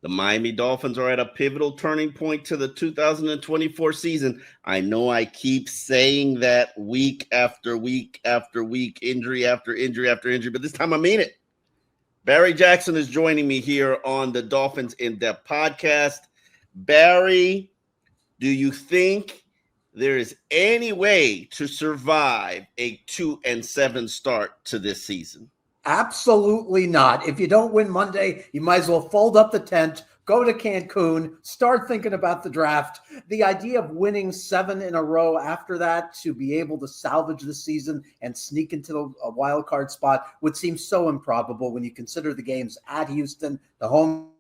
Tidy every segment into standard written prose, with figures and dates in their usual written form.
The Miami Dolphins are at a pivotal turning point to the 2024 season. I know I keep saying that week after week after week, injury after injury after injury, but this time I mean it. Barry Jackson is joining me here on the Dolphins In-Depth podcast. Barry, do you think there is any way to survive a 2-7 start to this season? Absolutely not. If you don't win Monday, you might as well fold up the tent, go to Cancun, start thinking about the draft. The idea of winning 7 in a row after that to be able to salvage the season and sneak into a wild card spot would seem so improbable when you consider the games at Houston, the home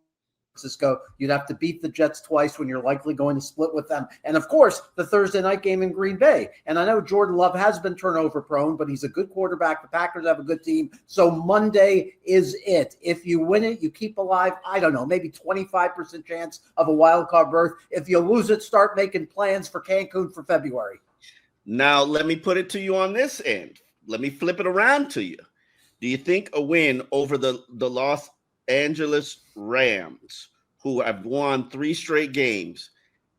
Francisco. You'd have to beat the Jets twice when you're likely going to split with them. And, of course, the Thursday night game in Green Bay. And I know Jordan Love has been turnover prone, but he's a good quarterback. The Packers have a good team. So Monday is it. If you win it, you keep alive, I don't know, maybe 25% chance of a wild card berth. If you lose it, start making plans for Cancun for February. Now, let me put it to you on this end. Let me flip it around to you. Do you think a win over the Los Angeles Rams, who have won 3 straight games,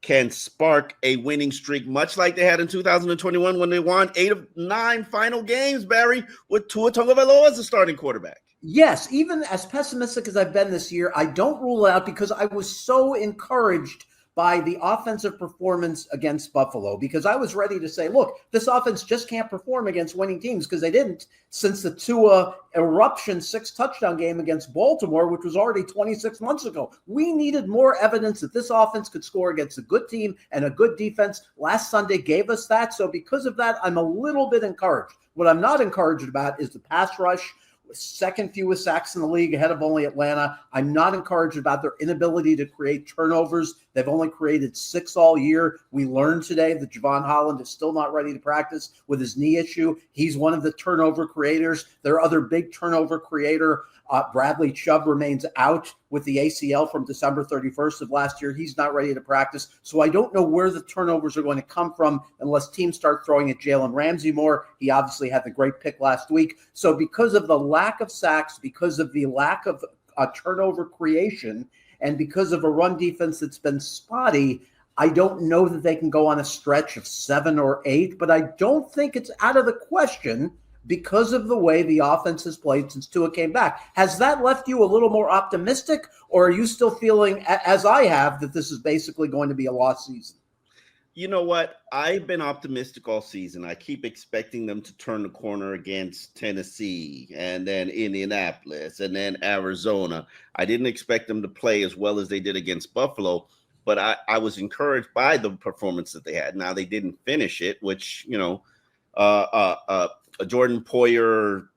can spark a winning streak, much like they had in 2021 when they won 8 of 9 final games, Barry, with Tua Tagovailoa as the starting quarterback? Yes, even as pessimistic as I've been this year, I don't rule it out because I was so encouraged by the offensive performance against Buffalo, because I was ready to say, look, this offense just can't perform against winning teams, because they didn't since the Tua eruption 6-touchdown game against Baltimore, which was already 26 months ago. We needed more evidence that this offense could score against a good team and a good defense. Last Sunday gave us that. So because of that, I'm a little bit encouraged. What I'm not encouraged about is the pass rush. Second fewest sacks in the league, ahead of only Atlanta. I'm not encouraged about their inability to create turnovers. They've only created 6 all year. We learned today that Javon Holland is still not ready to practice with his knee issue. He's one of the turnover creators. Their other big turnover creator, Bradley Chubb, remains out with the ACL from December 31st of last year. He's not ready to practice. So I don't know where the turnovers are going to come from unless teams start throwing at Jalen Ramsey more. He obviously had the great pick last week. So because of the lack of sacks, because of the lack of turnover creation, and because of a run defense that's been spotty, I don't know that they can go on a stretch of 7 or 8, but I don't think it's out of the question because of the way the offense has played since Tua came back. Has that left you a little more optimistic, or are you still feeling, as I have, that this is basically going to be a lost season? You know what? I've been optimistic all season. I keep expecting them to turn the corner against Tennessee and then Indianapolis and then Arizona. I didn't expect them to play as well as they did against Buffalo, but I was encouraged by the performance that they had. Now, they didn't finish it, which, Jordan Poyer,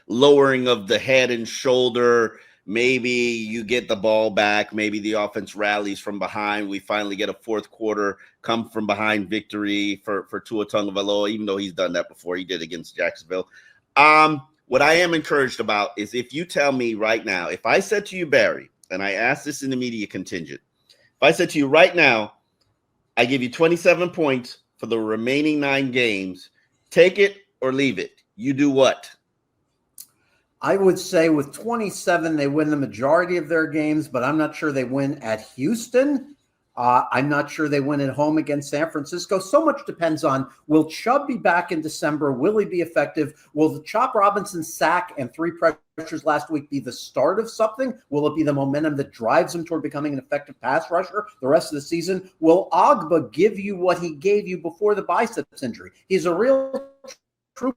lowering of the head and shoulder. Maybe you get the ball back. Maybe the offense rallies from behind. We finally get a fourth quarter come from behind victory for Tua Tagovailoa, even though he's done that before. He did against Jacksonville. What I am encouraged about is if you tell me right now, if I said to you, Barry, and I asked this in the media contingent, if I said to you right now, I give you 27 points for the remaining 9 games, take it or leave it, you do what? I would say with 27, they win the majority of their games, but I'm not sure they win at Houston. I'm not sure they win at home against San Francisco. So much depends on, will Chubb be back in December? Will he be effective? Will the Chop Robinson sack and 3 pressures last week be the start of something? Will it be the momentum that drives him toward becoming an effective pass rusher the rest of the season? Will Ogba give you what he gave you before the biceps injury? He's a real trooper.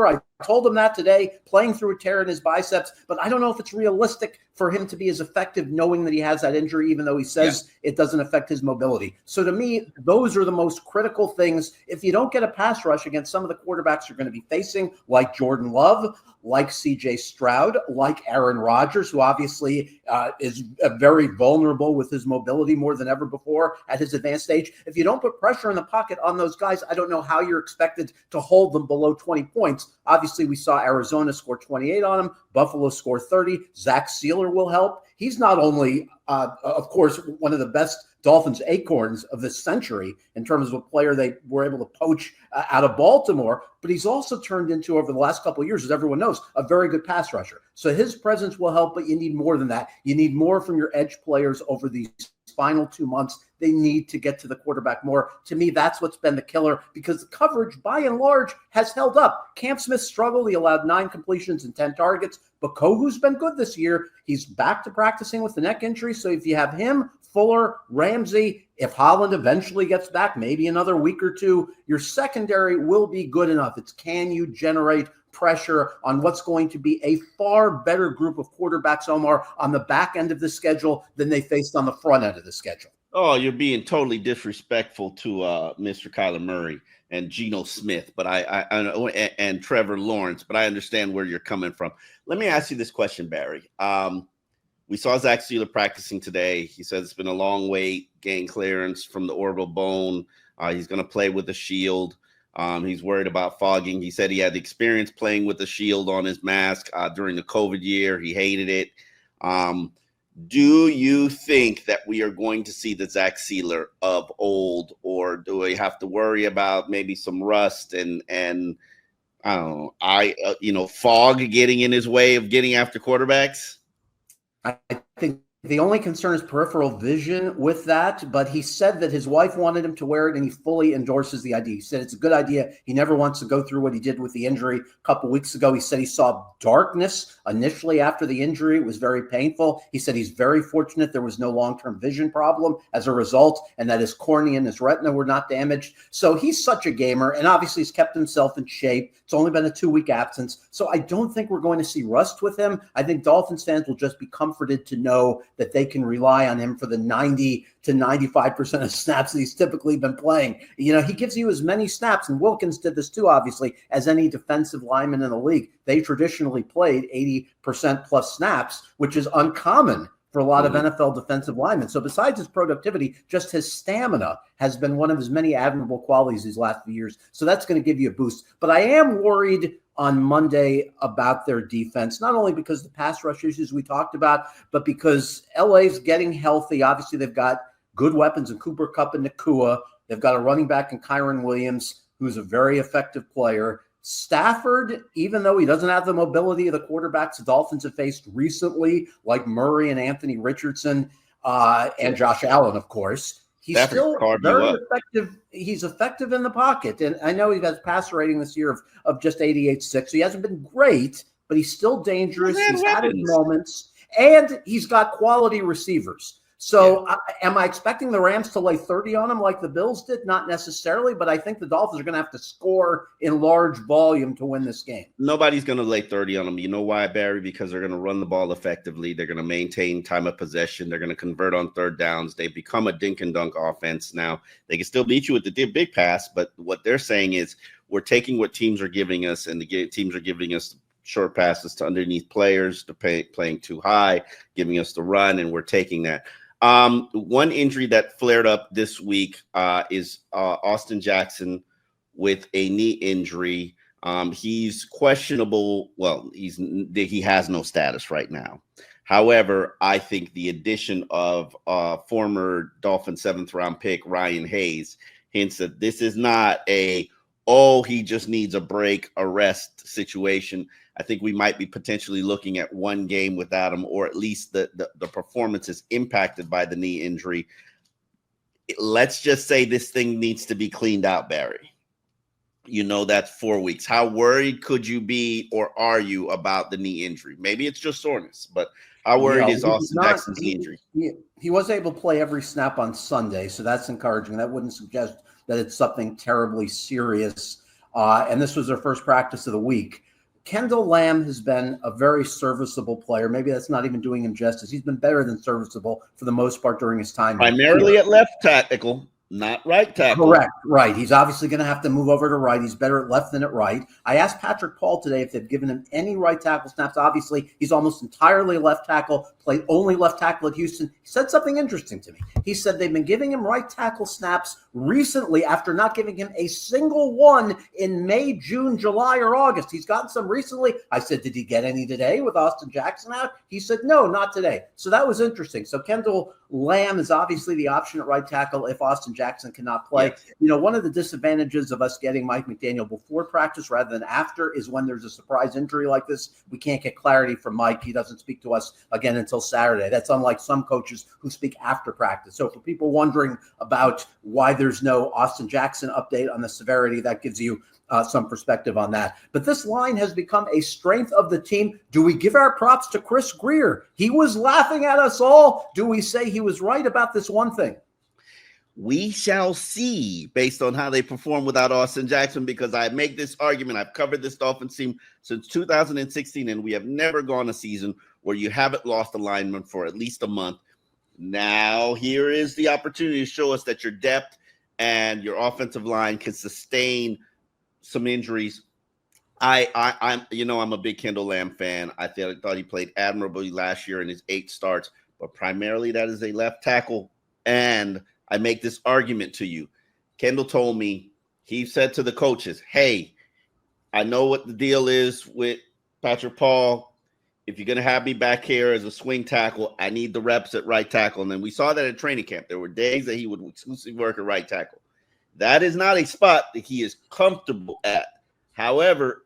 I told him that today, playing through a tear in his biceps, but I don't know if it's realistic for him to be as effective knowing that he has that injury, even though he says it doesn't affect his mobility. So to me, those are the most critical things. If you don't get a pass rush against some of the quarterbacks you're going to be facing, like Jordan Love, like CJ Stroud, like Aaron Rodgers, who obviously is very vulnerable with his mobility more than ever before at his advanced age. If you don't put pressure in the pocket on those guys, I don't know how you're expected to hold them below 20 points. Obviously, we saw Arizona score 28 on them. Buffalo score 30. Zach Sealer will help. He's not only, of course, one of the best Dolphins acorns of this century in terms of a player they were able to poach out of Baltimore, but he's also turned into, over the last couple of years, as everyone knows, a very good pass rusher. So his presence will help, but you need more than that. You need more from your edge players over these final 2 months. They need to get to the quarterback more. To me, that's what's been the killer, because the coverage, by and large, has held up. Cam Smith struggled. He allowed 9 completions and 10 targets, but Kohu's been good this year. He's back to practicing with the neck injury. So if you have him, Fuller, Ramsey, if Holland eventually gets back, maybe another week or two, your secondary will be good enough. It's, can you generate pressure on what's going to be a far better group of quarterbacks, Omar, on the back end of the schedule than they faced on the front end of the schedule? Oh, you're being totally disrespectful to Mr. Kyler Murray and Geno Smith, but I know, and Trevor Lawrence, but I understand where you're coming from. Let me ask you this question, Barry. We saw Zach Sealer practicing today. He says it's been a long wait, gain clearance from the orbital bone. He's going to play with a shield. He's worried about fogging. He said he had experience playing with the shield on his mask during the COVID year. He hated it. Do you think that we are going to see the Zach Sealer of old, or do we have to worry about maybe some rust and I don't know, fog getting in his way of getting after quarterbacks? I think the only concern is peripheral vision with that, but he said that his wife wanted him to wear it, and he fully endorses the idea. He said it's a good idea. He never wants to go through what he did with the injury a couple weeks ago. He said he saw darkness initially after the injury. It was very painful. He said he's very fortunate there was no long-term vision problem as a result, and that his cornea and his retina were not damaged. So he's such a gamer, and obviously he's kept himself in shape. It's only been a 2-week absence, so I don't think we're going to see rust with him. I think Dolphins fans will just be comforted to know that they can rely on him for the 90 to 95% of snaps that he's typically been playing. You know, he gives you as many snaps, and Wilkins did this too, obviously, as any defensive lineman in the league. They traditionally played 80% plus snaps, which is uncommon for a lot of NFL defensive linemen. So besides his productivity, just his stamina has been one of his many admirable qualities these last few years. So that's going to give you a boost. But I am worried on Monday about their defense, not only because the pass rush issues we talked about, but because LA's getting healthy. Obviously, they've got good weapons in Cooper Kupp and Nakua. They've got a running back in Kyron Williams, who's a very effective player. Stafford, even though he doesn't have the mobility of the quarterbacks the Dolphins have faced recently, like Murray and Anthony Richardson and Josh Allen, of course, he's still very effective. He's effective in the pocket. And I know he has passer rating this year of just 88.6. So he hasn't been great, but he's still dangerous. He's had his moments, and he's got quality receivers. So am I expecting the Rams to lay 30 on him like the Bills did? Not necessarily, but I think the Dolphins are going to have to score in large volume to win this game. Nobody's going to lay 30 on them. You know why, Barry? Because they're going to run the ball effectively. They're going to maintain time of possession. They're going to convert on third downs. They become a dink and dunk offense now. They can still beat you with the big pass, but what they're saying is we're taking what teams are giving us, and the teams are giving us short passes to underneath players, to playing too high, giving us the run, and we're taking that. One injury that flared up this week is Austin Jackson with a knee injury. He's questionable. Well, he has no status right now. However, I think the addition of former Dolphin 7th round pick Ryan Hayes hints that this is not he just needs a break, a rest situation. I think we might be potentially looking at one game without him, or at least the performance is impacted by the knee injury. Let's just say this thing needs to be cleaned out, Barry. You know, that's 4 weeks. How worried could you be, or are you, about the knee injury? Maybe it's just soreness, but how worried is Austin Jackson's knee injury? He was able to play every snap on Sunday, so that's encouraging. That wouldn't suggest that it's something terribly serious. And this was their first practice of the week. Kendall Lamb has been a very serviceable player. Maybe that's not even doing him justice. He's been better than serviceable for the most part during his time. Primarily at left tackle, not right tackle. Correct. Right. He's obviously going to have to move over to right. He's better at left than at right. I asked Patrick Paul today if they've given him any right tackle snaps. Obviously, he's almost entirely left tackle, played only left tackle at Houston. He said something interesting to me. He said they've been giving him right tackle snaps recently after not giving him a single one in May, June, July, or August. He's gotten some recently. I said, did he get any today with Austin Jackson out? He said, no, not today. So that was interesting. So Kendall Lamb is obviously the option at right tackle if Austin Jackson cannot play. Yes. You know, one of the disadvantages of us getting Mike McDaniel before practice rather than after is when there's a surprise injury like this, we can't get clarity from Mike. He doesn't speak to us again until Saturday. That's unlike some coaches who speak after practice. So for people wondering about why there's no Austin Jackson update on the severity, that gives you some perspective on that. But this line has become a strength of the team. Do we give our props to Chris Greer? He was laughing at us all. Do we say he was right about this one thing? We shall see based on how they perform without Austin Jackson, because I make this argument. I've covered this Dolphins team since 2016, and we have never gone a season where you haven't lost a lineman for at least a month. Now, here is the opportunity to show us that your depth and your offensive line can sustain some injuries. I'm a big Kendall Lamb fan. I thought he played admirably last year in his 8 starts, but primarily that is a left tackle. And I make this argument to you. Kendall told me, he said to the coaches, hey, I know what the deal is with Patrick Paul. If you're going to have me back here as a swing tackle, I need the reps at right tackle. And then we saw that at training camp. There were days that he would exclusively work at right tackle. That is not a spot that he is comfortable at. However,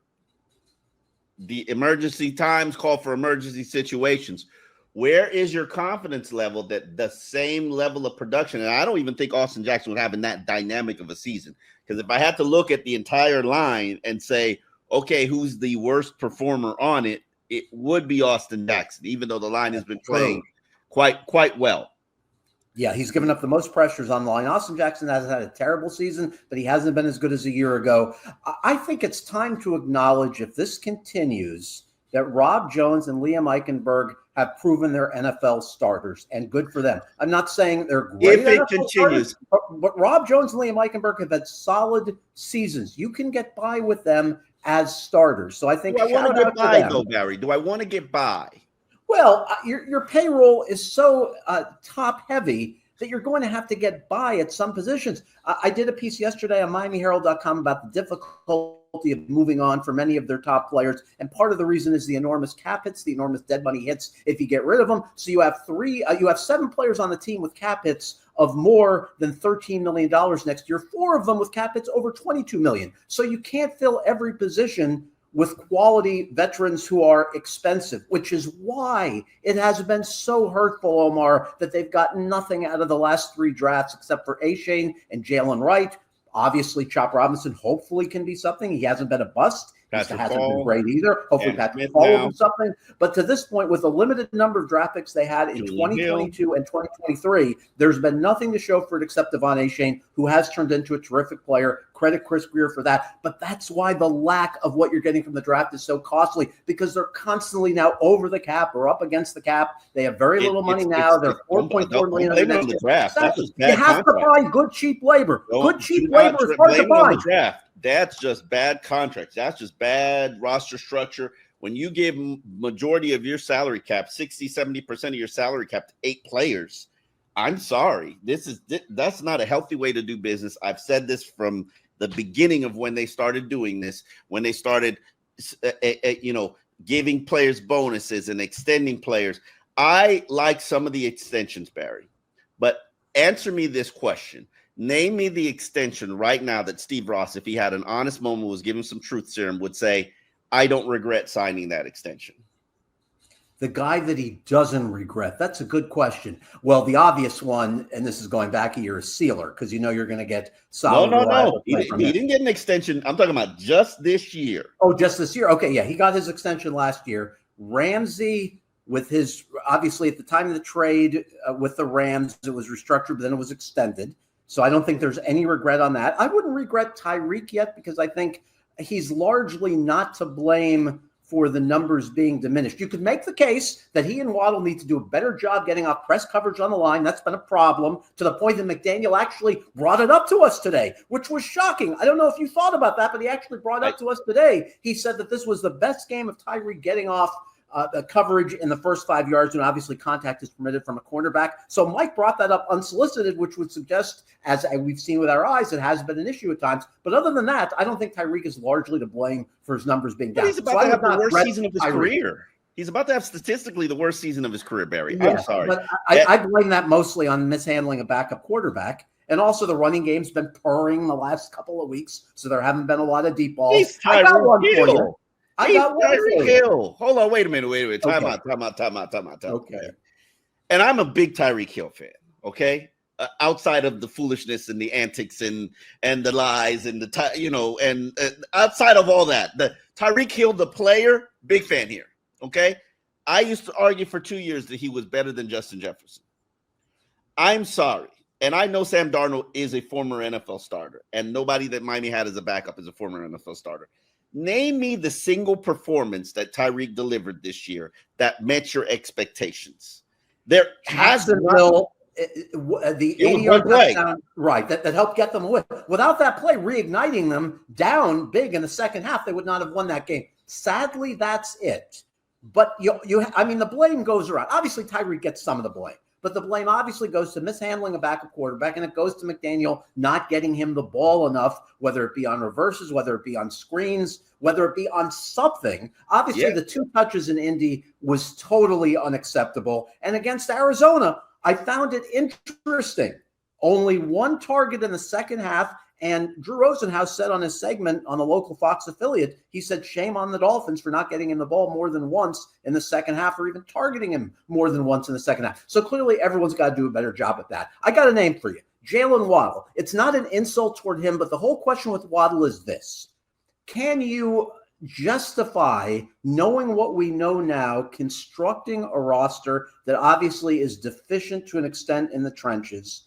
the emergency times call for emergency situations. Where is your confidence level that the same level of production? And I don't even think Austin Jackson would have in that dynamic of a season. Because if I had to look at the entire line and say, okay, who's the worst performer on it, it would be Austin Jackson, even though the line has been playing quite well. Yeah, he's given up the most pressures on the line. Austin Jackson hasn't had a terrible season, but he hasn't been as good as a year ago. I think it's time to acknowledge, if this continues, that Rob Jones and Liam Eichenberg have proven they're NFL starters, and good for them. I'm not saying they're great. If it continues. But Rob Jones and Liam Eichenberg have had solid seasons. You can get by with them as starters. So I think do I want to get by, though, Barry? Do I want to get by? Well, your payroll is so top heavy that you're going to have to get by at some positions. I did a piece yesterday on MiamiHerald.com about the difficulty of moving on for many of their top players. And part of the reason is the enormous cap hits, the enormous dead money hits if you get rid of them. So you have 7 players on the team with cap hits of more than $13 million next year, 4 of them with cap hits over $22 million. So you can't fill every position with quality veterans who are expensive, which is why it has been so hurtful, Omar, that they've gotten nothing out of the last 3 drafts except for Achane and Jalen Wright. Obviously, Chop Robinson hopefully can be something. He hasn't been a bust. He hasn't been great either. Hopefully Patrick Paul will do something. But to this point, with the limited number of draft picks they had in 2022 and 2023, there's been nothing to show for it except Devon Achane, who has turned into a terrific player. Credit Chris Greer for that. But that's why the lack of what you're getting from the draft is so costly, because they're constantly now over the cap or up against the cap. They have very little money now. They're $4.4 million in the draft. You have to buy good, cheap labor. Good, cheap labor is hard to buy. That's just bad contracts. That's just bad roster structure. When you give majority of your salary cap, 60, 70% of your salary cap to 8 players, I'm sorry. That's not a healthy way to do business. I've said this from the beginning of when they started doing this, when they started, giving players bonuses and extending players. I like some of the extensions, Barry, but answer me this question. Name me the extension right now that Steve Ross, if he had an honest moment, was giving some truth serum, would say, I don't regret signing that extension. The guy that he doesn't regret. That's a good question. Well, the obvious one, and this is going back a year, is Sealer, because you're going to get solid. No. He didn't get an extension. I'm talking about just this year. Oh, just this year. Okay, yeah. He got his extension last year. Ramsey, with his, obviously at the time of the trade with the Rams, it was restructured, but then it was extended. So I don't think there's any regret on that. I wouldn't regret Tyreek yet, because I think he's largely not to blame for the numbers being diminished. You could make the case that he and Waddle need to do a better job getting off press coverage on the line. That's been a problem, to the point that McDaniel actually brought it up to us today, which was shocking. I don't know if you thought about that, but he actually brought it up to us today. He said that this was the best game of Tyreek getting off the coverage in the first 5 yards, and obviously contact is permitted from a cornerback. So Mike brought that up unsolicited, which would suggest, as we've seen with our eyes, it has been an issue at times. But other than that, I don't think Tyreek is largely to blame for his numbers being down. He's about to have the worst season of his career. He's about to have statistically the worst season of his career, Barry. Yeah, I'm sorry. but I blame that mostly on mishandling a backup quarterback. And also the running game's been purring the last couple of weeks, so there haven't been a lot of deep balls. He's I got one for you. Hill. I got one for Tyreek you. Hill. Hold on, wait a minute. Time Okay. out. Okay. And I'm a big Tyreek Hill fan, okay? Outside of the foolishness and the antics and the lies and and outside of all that, the Tyreek Hill, the player, big fan here, okay? I used to argue for 2 years that he was better than Justin Jefferson. I'm sorry. And I know Sam Darnold is a former NFL starter, and nobody that Miami had as a backup is a former NFL starter. Name me the single performance that Tyreek delivered this year that met your expectations. There has Jacksonville, the 80-yard touchdown, right, that helped get them away. Without that play reigniting them down big in the second half, they would not have won that game. Sadly, that's it. But the blame goes around. Obviously, Tyreek gets some of the blame. But the blame obviously goes to mishandling a backup quarterback, and it goes to McDaniel not getting him the ball enough, whether it be on reverses, whether it be on screens, whether it be on something. Obviously, the 2 touches in Indy was totally unacceptable. And against Arizona, I found it interesting. Only 1 target in the second half. And Drew Rosenhaus said on his segment on the local Fox affiliate, he said, shame on the Dolphins for not getting him the ball more than once in the second half or even targeting him more than once in the second half. So clearly everyone's got to do a better job at that. I got a name for you, Jalen Waddle. It's not an insult toward him, but the whole question with Waddle is this. Can you justify, knowing what we know now, constructing a roster that obviously is deficient to an extent in the trenches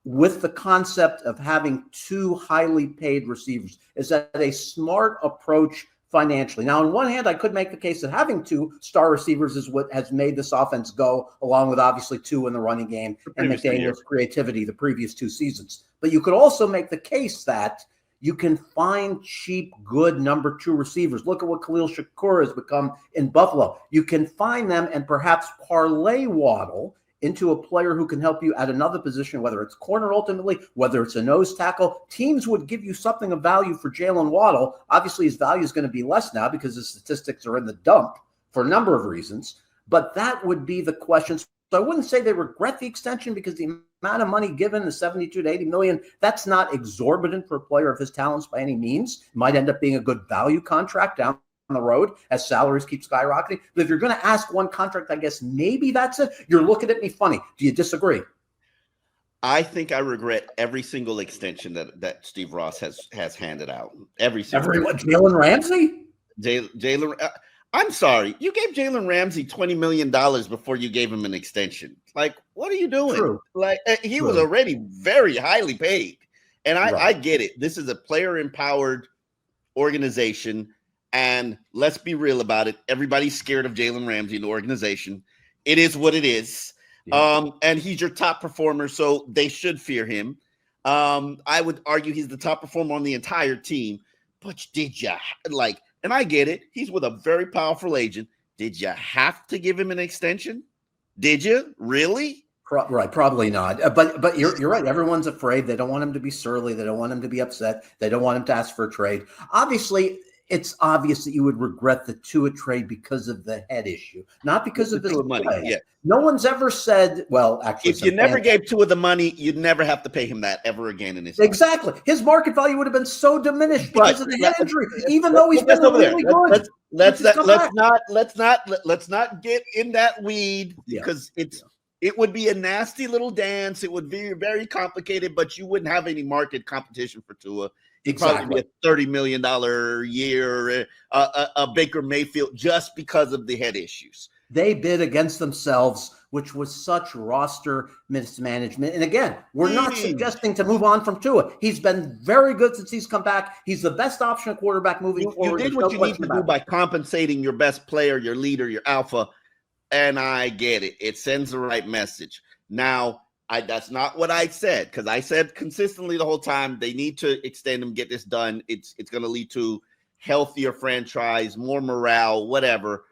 with the concept of having 2 highly paid receivers? Is that a smart approach financially? Now, on one hand, I could make the case that having 2 star receivers is what has made this offense go, along with obviously 2 in the running game and McDaniel's creativity the previous 2 seasons. But you could also make the case that you can find cheap, good number 2 receivers. Look at what Khalil Shakur has become in Buffalo. You can find them and perhaps parlay Waddle into a player who can help you at another position, whether it's corner ultimately, whether it's a nose tackle. Teams would give you something of value for Jalen Waddle. Obviously, his value is going to be less now because the statistics are in the dump for a number of reasons. But that would be the question. So I wouldn't say they regret the extension because the amount of money given, the 72 to 80 million, that's not exorbitant for a player of his talents by any means. It might end up being a good value contract down the road as salaries keep skyrocketing. But if you're going to ask one contract, I guess maybe that's it. You're looking at me funny. Do you disagree? I think I regret every single extension that Steve Ross has handed out. Everyone. Jalen Ramsey? Jalen. I'm sorry. You gave Jalen Ramsey $20 million before you gave him an extension. Like, what are you doing? True. Like, he was already very highly paid. And I get it. This is a player-empowered organization. And let's be real about it. Everybody's scared of Jalen Ramsey in the organization. It is what it is. Yeah. And he's your top performer, so they should fear him. I would argue he's the top performer on the entire team. But did you and I get it. He's with a very powerful agent. Did you have to give him an extension? Did you? Really? Right, probably not. But you're right. Everyone's afraid. They don't want him to be surly. They don't want him to be upset. They don't want him to ask for a trade. Obviously, it's obvious that you would regret the Tua trade because of the head issue, not because of his money. Yeah. No one's ever said, well, actually, if you never gave Tua the money, you'd never have to pay him that ever again in his life. Exactly. His market value would have been so diminished because of the head injury, even though he's been really good. Let's not get in that weed because it would be a nasty little dance. It would be very complicated, but you wouldn't have any market competition for Tua. Exactly. Probably be a $30 million a year, a Baker Mayfield, just because of the head issues. They bid against themselves, which was such roster mismanagement. And again, we're not suggesting to move on from Tua. He's been very good since he's come back. He's the best option at quarterback moving forward. You did what you need to do by compensating your best player, your leader, your alpha. And I get it. It sends the right message. Now, that's not what I said, because I said consistently the whole time they need to extend them, get this done. It's going to lead to healthier franchise, more morale, whatever.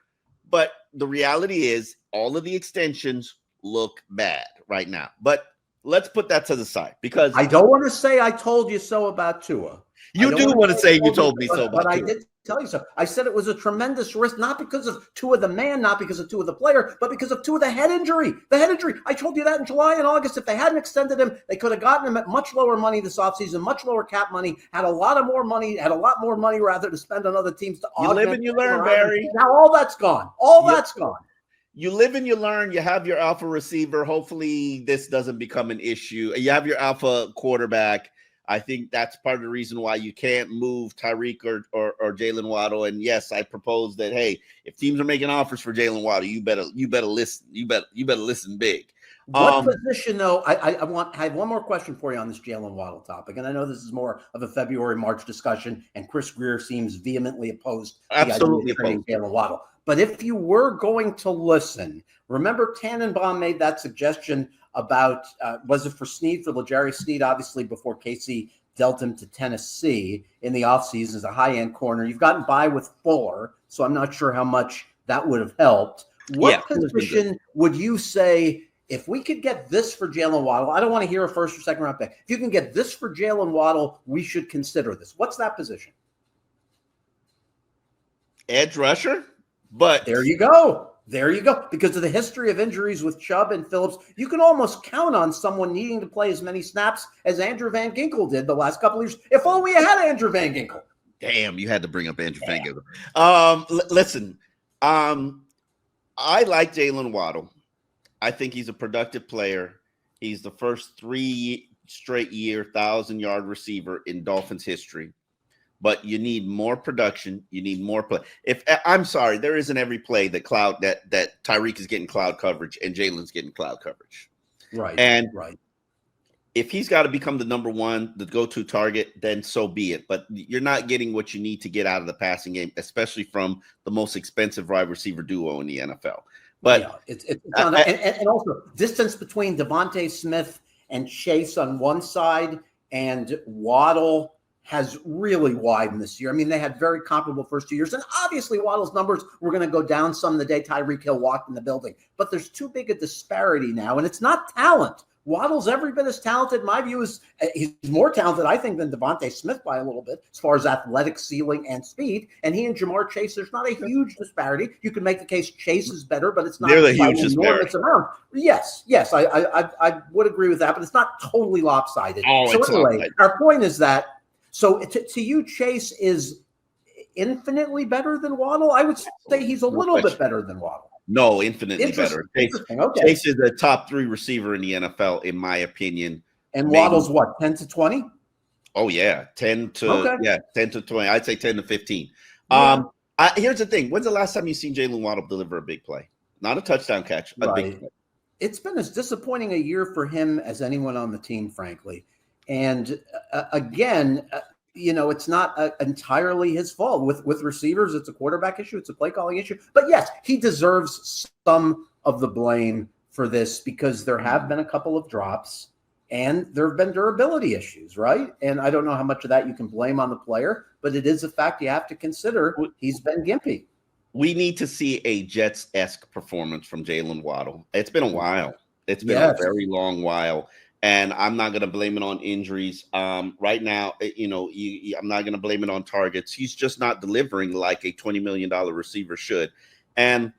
But the reality is all of the extensions look bad right now. But let's put that to the side, because I don't want to say I told you so about Tua. You do want to say you told me so about Tua. But I did tell you so. I said it was a tremendous risk, not because of Tua the man, not because of Tua the player, but because of Tua the head injury. The head injury. I told you that in July and August. If they hadn't extended him, they could have gotten him at much lower money this offseason, much lower cap money, had a lot more money rather to spend on other teams to augment. You live and you learn, Barry. Now all that's gone. That's gone. You live and you learn. You have your alpha receiver. Hopefully this doesn't become an issue. You have your alpha quarterback. I think that's part of the reason why you can't move Tyreek or Jalen Waddle. And yes, I propose that, hey, if teams are making offers for Jalen Waddle, you better listen. You better listen big. What position, though? I have one more question for you on this Jalen Waddle topic, and I know this is more of a February-March discussion, and Chris Greer seems vehemently opposed to the idea of trading Jalen Waddle. But if you were going to listen, remember Tannenbaum made that suggestion about was it for Snead, for L'Jarius Sneed, obviously before Casey dealt him to Tennessee in the offseason as a high-end corner. You've gotten by with Fuller, so I'm not sure how much that would have helped. What position would you say? If we could get this for Jalen Waddle, I don't want to hear a first or second round pick. If you can get this for Jalen Waddle, we should consider this. What's that position? Edge rusher. But there you go. Because of the history of injuries with Chubb and Phillips, you can almost count on someone needing to play as many snaps as Andrew Van Ginkel did the last couple of years. If only you had Andrew Van Ginkel. Damn, you had to bring up Andrew Van Ginkel. Listen, I like Jalen Waddle. I think he's a productive player. He's the first 3 straight year 1,000-yard receiver in Dolphins history. But you need more production. You need more play. I'm sorry, there isn't every play that Tyreek is getting cloud coverage and Jalen's getting cloud coverage. Right. And if he's got to become the number one, the go-to target, then so be it. But you're not getting what you need to get out of the passing game, especially from the most expensive wide receiver duo in the NFL. But it's and also distance between Devontae Smith and Chase on one side and Waddle has really widened this year. I mean, they had very comparable first 2 years. And obviously Waddle's numbers were going to go down some the day Tyreek Hill walked in the building. But there's too big a disparity now, and it's not talent. Waddle's every bit as talented. My view is he's more talented, I think, than Devontae Smith by a little bit as far as athletic ceiling and speed. And he and Jamar Chase, there's not a huge disparity. You can make the case Chase is better, but it's not a huge disparity. Amount. Yes, I would agree with that, but it's not totally lopsided. So anyway, our point is that, so to you, Chase is infinitely better than Waddle? I would say he's a little bit better than Waddle. No, infinitely better. Chase is a top 3 receiver in the NFL, in my opinion. And Waddle's what, 10 to 20? Oh, yeah. 10 to 20. I'd say 10 to 15. Yeah. Here's the thing. When's the last time you seen Jalen Waddle deliver a big play? Not a touchdown catch, a big play. It's been as disappointing a year for him as anyone on the team, frankly. And again, it's not entirely his fault. With receivers, it's a quarterback issue. It's a play calling issue. But yes, he deserves some of the blame for this because there have been a couple of drops and there have been durability issues, right? And I don't know how much of that you can blame on the player, but it is a fact you have to consider. He's been gimpy. We need to see a Jets-esque performance from Jalen Waddle. It's been a while. It's been a very long while. And I'm not going to blame it on injuries. Right now, I'm not going to blame it on targets. He's just not delivering like a $20 million receiver should. And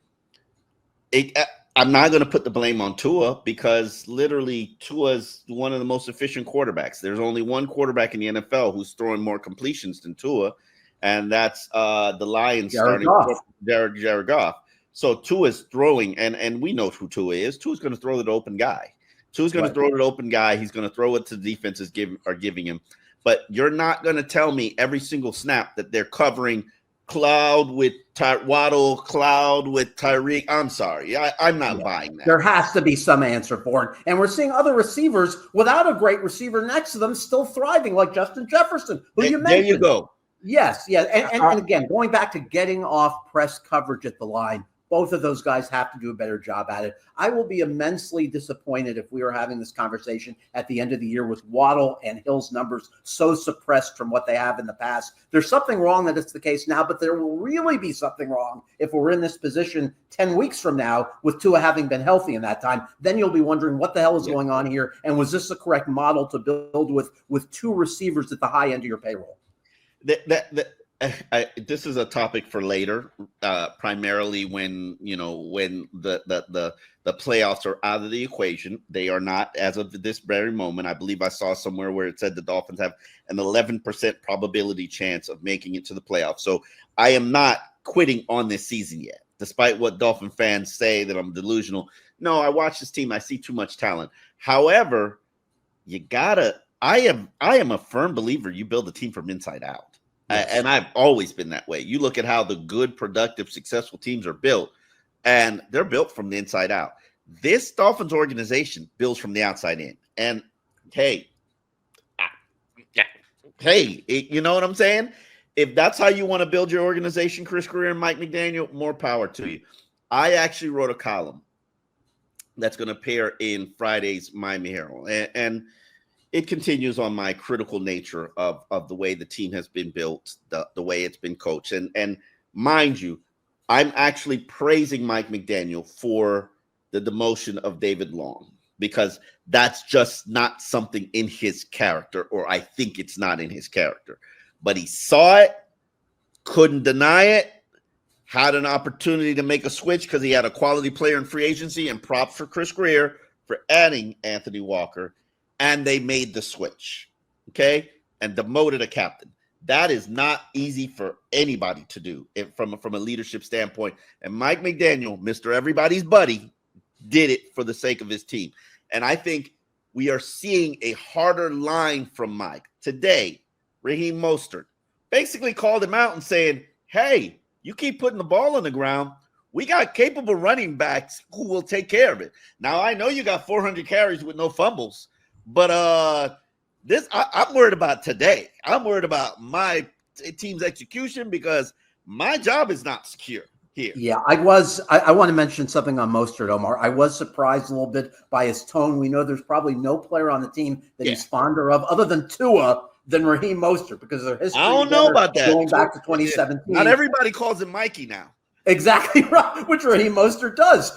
I'm not going to put the blame on Tua because literally Tua's one of the most efficient quarterbacks. There's only one quarterback in the NFL who's throwing more completions than Tua, and that's the Lions Jared Goff. So Tua's throwing, and we know who Tua is. Tua's going to throw the open guy. Tua's going to throw it to open guy. He's going to throw it to the defenses are giving him. But you're not going to tell me every single snap that they're covering cloud with Waddle, cloud with Tyreek. I'm sorry. I'm not buying that. There has to be some answer for it. And we're seeing other receivers without a great receiver next to them still thriving, like Justin Jefferson, who you mentioned. There you go. Yes. And again, going back to getting off press coverage at the line, both of those guys have to do a better job at it. I will be immensely disappointed if we were having this conversation at the end of the year with Waddle and Hill's numbers so suppressed from what they have in the past. There's something wrong that it's the case now, but there will really be something wrong if we're in this position 10 weeks from now with Tua having been healthy in that time. Then you'll be wondering what the hell is going on here, and was this the correct model to build with 2 receivers at the high end of your payroll? this is a topic for later, primarily when the playoffs are out of the equation. They are not as of this very moment. I believe I saw somewhere where it said the Dolphins have an 11% probability chance of making it to the playoffs. So I am not quitting on this season yet, despite what Dolphin fans say that I'm delusional. No, I watch this team. I see too much talent. However, I am a firm believer you build a team from inside out. Yes. And I've always been that way. You look at how the good, productive, successful teams are built, and they're built from the inside out. This Dolphins organization builds from the outside in. And hey, you know what I'm saying? If that's how you want to build your organization, Chris Greer and Mike McDaniel, more power to you. I actually wrote a column that's going to appear in Friday's Miami Herald. And it continues on my critical nature of the way the team has been built, the way it's been coached. And mind you, I'm actually praising Mike McDaniel for the demotion of David Long, because that's just not something in his character, or I think it's not in his character. But he saw it, couldn't deny it, had an opportunity to make a switch because he had a quality player in free agency, and props for Chris Greer for adding Anthony Walker. And they made the switch, okay, and demoted a captain. That is not easy for anybody to do from a leadership standpoint. And Mike McDaniel, Mr. Everybody's buddy, did it for the sake of his team. And I think we are seeing a harder line from Mike. Today, Raheem Mostert basically called him out and saying, hey, you keep putting the ball on the ground, we got capable running backs who will take care of it. Now, I know you got 400 carries with no fumbles, but I'm worried about today. I'm worried about my team's execution because my job is not secure here. Yeah, I want to mention something on Mostert, Omar. I was surprised a little bit by his tone. We know there's probably no player on the team that he's fonder of other than Tua than Raheem Mostert, because of their history. I don't know about that. Going back to 2017. Not everybody calls him Mikey now. Exactly right, which Raheem Mostert does.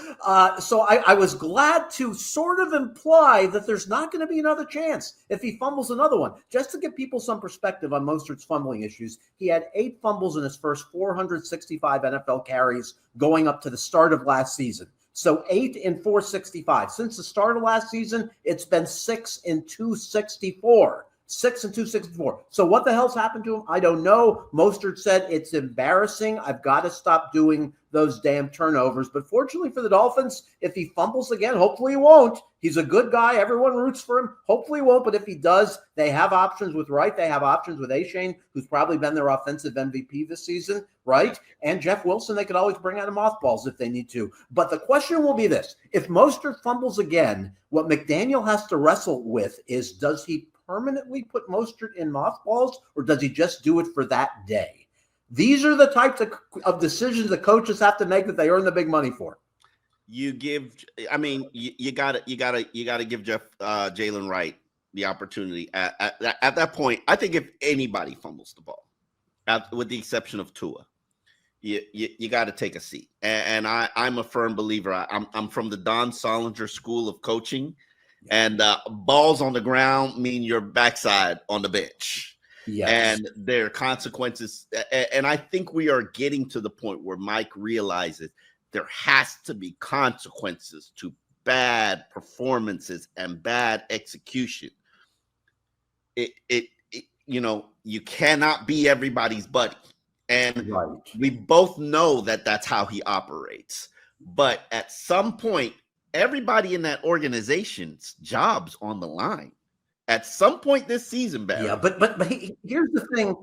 So I was glad to sort of imply that there's not going to be another chance if he fumbles another one. Just to give people some perspective on Mostert's fumbling issues, he had 8 fumbles in his first 465 NFL carries going up to the start of last season. So 8 in 465. Since the start of last season, it's been 6 in 264. 6 and 264. So what the hell's happened to him? I don't know. Mostert said it's embarrassing. I've got to stop doing those damn turnovers. But fortunately for the Dolphins, if he fumbles again, hopefully he won't. He's a good guy. Everyone roots for him. Hopefully he won't. But if he does, they have options with Wright. They have options with Achane, who's probably been their offensive MVP this season, right? And Jeff Wilson, they could always bring out of mothballs if they need to. But the question will be this. If Mostert fumbles again, what McDaniel has to wrestle with is, does he permanently put Mostert in mothballs, or does he just do it for that day? These are the types of decisions the coaches have to make that they earn the big money for. You got to give Jalen Wright the opportunity at that point. I think if anybody fumbles the ball, with the exception of Tua, you got to take a seat. And I'm a firm believer. I'm from the Don Solinger school of coaching. And balls on the ground mean your backside on the bench. Yes. And there are consequences. And I think we are getting to the point where Mike realizes there has to be consequences to bad performances and bad execution. You cannot be everybody's buddy. And we both know that that's how he operates. But at some point, everybody in that organization's job's on the line at some point this season, Barry. Yeah, but here's the thing.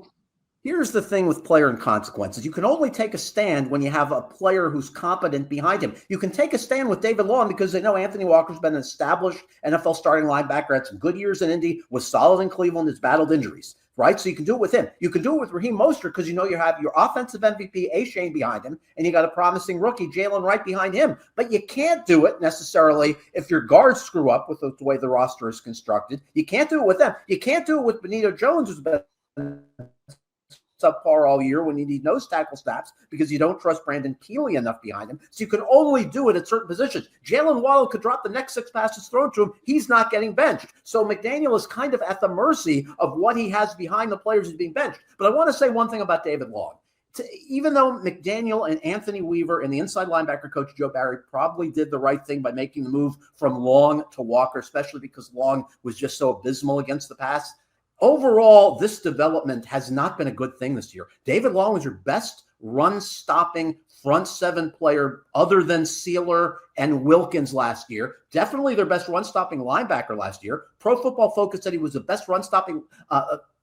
Here's the thing with player and consequences. You can only take a stand when you have a player who's competent behind him. You can take a stand with David Long because they know Anthony Walker's been an established NFL starting linebacker, had some good years in Indy, was solid in Cleveland, has battled injuries, right? So you can do it with him. You can do it with Raheem Mostert because you know you have your offensive MVP, Achane, behind him, and you got a promising rookie, Jalen Wright, behind him. But you can't do it necessarily if your guards screw up with the way the roster is constructed. You can't do it with them. You can't do it with Benito Jones, who's been subpar all year when you need nose tackle snaps because you don't trust Brandon Keeley enough behind him. So you can only do it at certain positions. Jalen Waddle could drop the next 6 passes thrown to him. He's not getting benched. So McDaniel is kind of at the mercy of what he has behind the players who's being benched. But I want to say one thing about David Long. Even though McDaniel and Anthony Weaver and the inside linebacker coach Joe Barry probably did the right thing by making the move from Long to Walker, especially because Long was just so abysmal against the pass, overall, this development has not been a good thing this year. David Long was your best run-stopping front 7 player other than Sealer and Wilkins last year. Definitely their best run-stopping linebacker last year. Pro Football Focus said he was the best run-stopping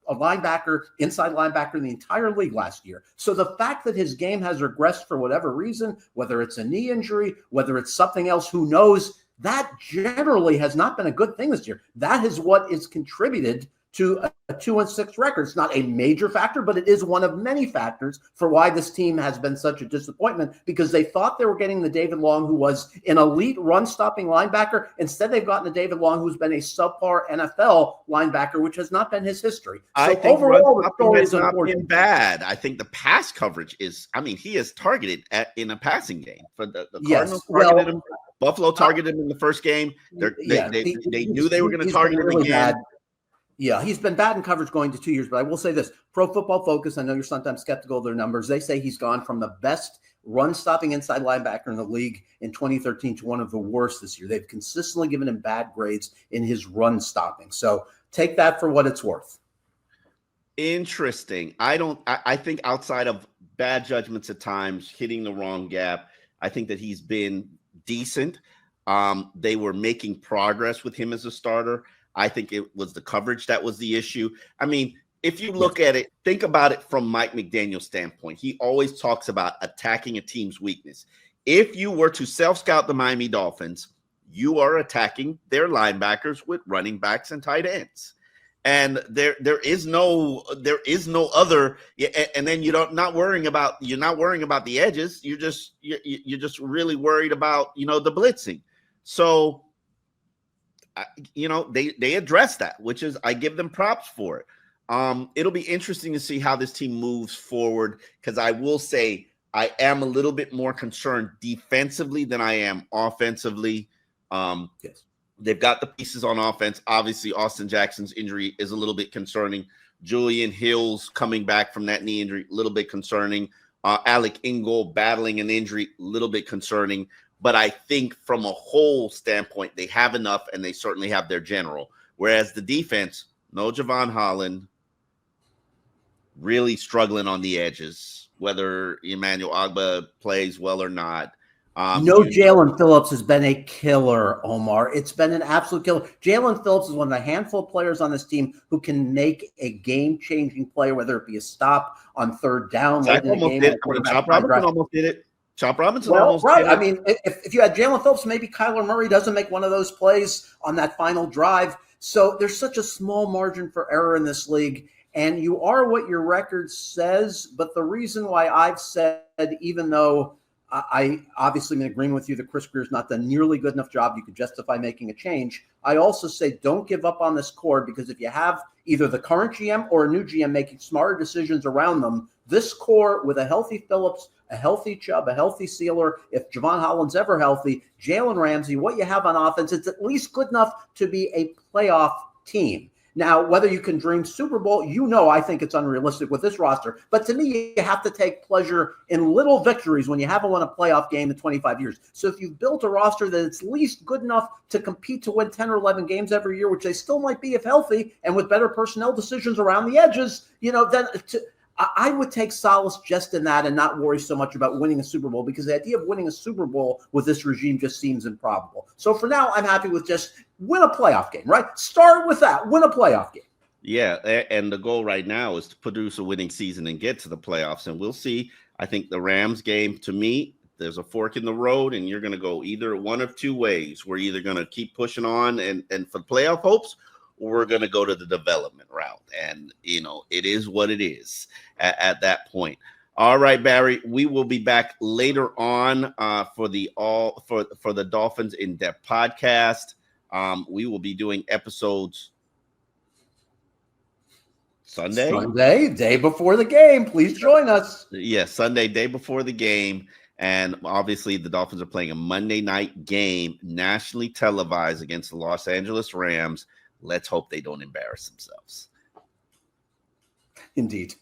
a linebacker, inside linebacker in the entire league last year. So the fact that his game has regressed for whatever reason, whether it's a knee injury, whether it's something else, who knows, that generally has not been a good thing this year. That is what is contributed to a 2-6 record. It's not a major factor, but it is one of many factors for why this team has been such a disappointment, because they thought they were getting the David Long who was an elite run-stopping linebacker. Instead, they've gotten the David Long who's been a subpar NFL linebacker, which has not been his history. So I think overall, the story is not been bad. I think the pass coverage is, he is targeted in a passing game. For the Cardinals targeted him. Buffalo targeted him in the first game. They knew they were going to target him again. Bad. Yeah, he's been bad in coverage going to 2 years, but I will say this. Pro Football Focus, I know you're sometimes skeptical of their numbers. They say he's gone from the best run-stopping inside linebacker in the league in 2013 to one of the worst this year. They've consistently given him bad grades in his run-stopping. So take that for what it's worth. Interesting. I think outside of bad judgments at times, hitting the wrong gap, I think that he's been decent. They were making progress with him as a starter. I think it was the coverage that was the issue. If you look at it, think about it from Mike McDaniel's standpoint. He always talks about attacking a team's weakness. If you were to self-scout the Miami Dolphins, you are attacking their linebackers with running backs and tight ends. And there is no other. And then you're not worrying about the edges. You're just really worried about the blitzing. So they addressed that, which is, I give them props for it. It'll be interesting to see how this team moves forward, because I will say I am a little bit more concerned defensively than I am offensively. Yes. They've got the pieces on offense. Obviously, Austin Jackson's injury is a little bit concerning. Julian Hill's coming back from that knee injury, a little bit concerning. Alec Ingold battling an injury, a little bit concerning. But I think from a whole standpoint, they have enough, and they certainly have their general. Whereas the defense, no Javon Holland, really struggling on the edges, whether Emmanuel Ogbah plays well or not. Jalen Phillips has been a killer, Omar. It's been an absolute killer. Jalen Phillips is one of the handful of players on this team who can make a game-changing play, whether it be a stop on third down. Chop Robinson almost did it. Chop Robinson almost right. did it. If you had Jalen Phillips, maybe Kyler Murray doesn't make one of those plays on that final drive. So there's such a small margin for error in this league, and you are what your record says. But the reason why I've said, even though I obviously am in agreement with you that Chris Greer's not done nearly good enough job, you could justify making a change. I also say don't give up on this core, because if you have either the current GM or a new GM making smarter decisions around them, this core with a healthy Phillips, a healthy Chubb, a healthy Sealer, if Javon Holland's ever healthy, Jalen Ramsey, what you have on offense, it's at least good enough to be a playoff team. Now, whether you can dream Super Bowl, I think it's unrealistic with this roster. But to me, you have to take pleasure in little victories when you haven't won a playoff game in 25 years. So if you've built a roster that it's at least good enough to compete to win 10 or 11 games every year, which they still might be if healthy, and with better personnel decisions around the edges, then I would take solace just in that and not worry so much about winning a Super Bowl, because the idea of winning a Super Bowl with this regime just seems improbable. So for now, I'm happy with just win a playoff game, right? Start with that. Win a playoff game. Yeah, and the goal right now is to produce a winning season and get to the playoffs, and we'll see. I think the Rams game, to me, there's a fork in the road, and you're going to go either one of two ways. We're either going to keep pushing on and for playoff hopes, or we're going to go to the development route. And, it is what it is at that point. All right, Barry, we will be back later on for the Dolphins In-Depth podcast. We will be doing episodes Sunday, day before the game. Please join us. Yes, Sunday, day before the game. And obviously, the Dolphins are playing a Monday night game, nationally televised against the Los Angeles Rams. Let's hope they don't embarrass themselves. Indeed.